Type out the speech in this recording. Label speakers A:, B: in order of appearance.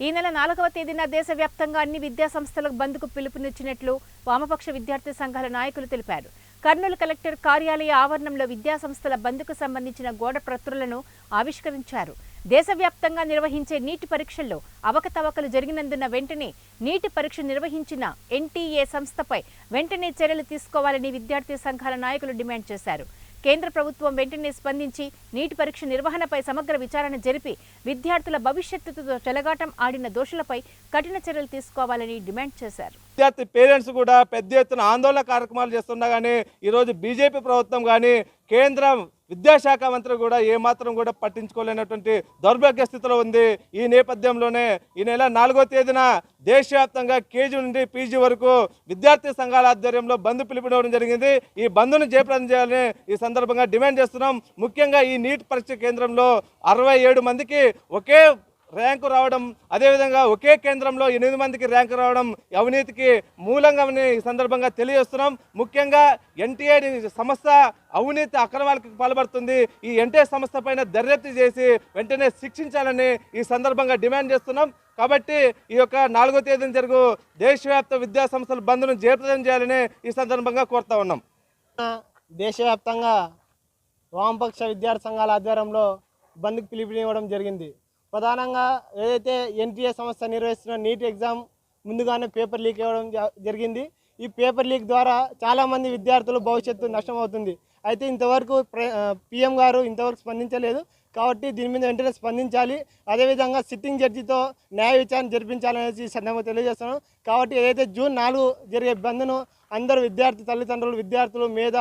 A: ఈ నెల 4వ తేదీన దేశవ్యాప్తంగా అన్ని విద్యాసంస్థలకు బంద్కు పిలుపునిచ్చినట్లు వామపక్ష విద్యార్థి సంఘాల నాయకులు తెలిపారు. కర్నూలు కలెక్టర్ కార్యాలయ ఆవరణంలో విద్యాసంస్థల బంద్కు సంబంధించిన గోడ ప్రతులను ఆవిష్కరించారు. దేశవ్యాప్తంగా నిర్వహించే నీటి పరీక్షల్లో అవకతవకలు జరిగినందున వెంటనే నీటి పరీక్ష నిర్వహించిన ఎన్టీఏ సంస్థపై వెంటనే చర్యలు తీసుకోవాలని విద్యార్థి సంఘాల నాయకులు డిమాండ్ చేశారు. కేంద్ర ప్రభుత్వం వెంటనే స్పందించి నీటి పరీక్ష నిర్వహణపై సమగ్ర విచారణ జరిపి విద్యార్థుల భవిష్యత్తుతో చెలగాటం ఆడిన దోషులపై కఠిన చర్యలు తీసుకోవాలని డిమాండ్ చేశారు.
B: విద్యార్థి పేరెంట్స్ కూడా పెద్ద ఎత్తున ఆందోళన కార్యక్రమాలు చేస్తున్నా కానీ ఈరోజు బీజేపీ ప్రభుత్వం కానీ కేంద్ర విద్యాశాఖ మంత్రి కూడా ఏమాత్రం కూడా పట్టించుకోలేనటువంటి దౌర్భాగ్య స్థితిలో ఉంది. ఈ నేపథ్యంలోనే ఈ నెల 4వ తేదీన దేశవ్యాప్తంగా కేజీ నుండి పీజీ వరకు విద్యార్థి సంఘాల ఆధ్వర్యంలో బంద్ పిలుపునివ్వడం జరిగింది. ఈ బంద్ను జయప్రదం చేయాలని ఈ సందర్భంగా డిమాండ్ చేస్తున్నాం. ముఖ్యంగా ఈ నీట్ పరీక్ష కేంద్రంలో 67 మందికి ఒకే ర్యాంకు రావడం, అదేవిధంగా ఒకే కేంద్రంలో 8 మందికి ర్యాంకు రావడం అవినీతికి మూలంగా ఈ సందర్భంగా తెలియజేస్తున్నాం. ముఖ్యంగా ఎన్టీఏ సంస్థ అవినీతి అక్రమాలకు పాల్పడుతుంది. ఈ ఎన్టీఏ సంస్థ పైన దర్యాప్తు చేసి వెంటనే శిక్షించాలని ఈ సందర్భంగా డిమాండ్ చేస్తున్నాం. కాబట్టి ఈ యొక్క 4వ తేదీన జరుగు దేశవ్యాప్త విద్యా సంస్థల బంద్ను జయప్రదం చేయాలని ఈ సందర్భంగా కోరుతా ఉన్నాం.
C: దేశవ్యాప్తంగా వామపక్ష విద్యార్థి సంఘాల ఆధ్వర్యంలో బంద్కు పిలుపునివ్వడం జరిగింది. ప్రధానంగా ఏదైతే ఎన్టీఏ సంస్థ నిర్వహిస్తున్న నీట్ ఎగ్జామ్ ముందుగానే పేపర్ లీక్ అవ్వడం జరిగింది. ఈ పేపర్ లీక్ ద్వారా చాలామంది విద్యార్థులు భవిష్యత్తు నష్టమవుతుంది. అయితే ఇంతవరకు పీఎం గారు ఇంతవరకు స్పందించలేదు. కాబట్టి దీని మీద వెంటనే స్పందించాలి. అదేవిధంగా సిట్టింగ్ జడ్జితో న్యాయ విచారణ జరిపించాలనేసి సందర్భంగా తెలియజేస్తున్నాం. కాబట్టి ఏదైతే జూన్ 4 జరిగే బంద్ను అందరూ విద్యార్థి తల్లిదండ్రులు, విద్యార్థులు, మేధావులు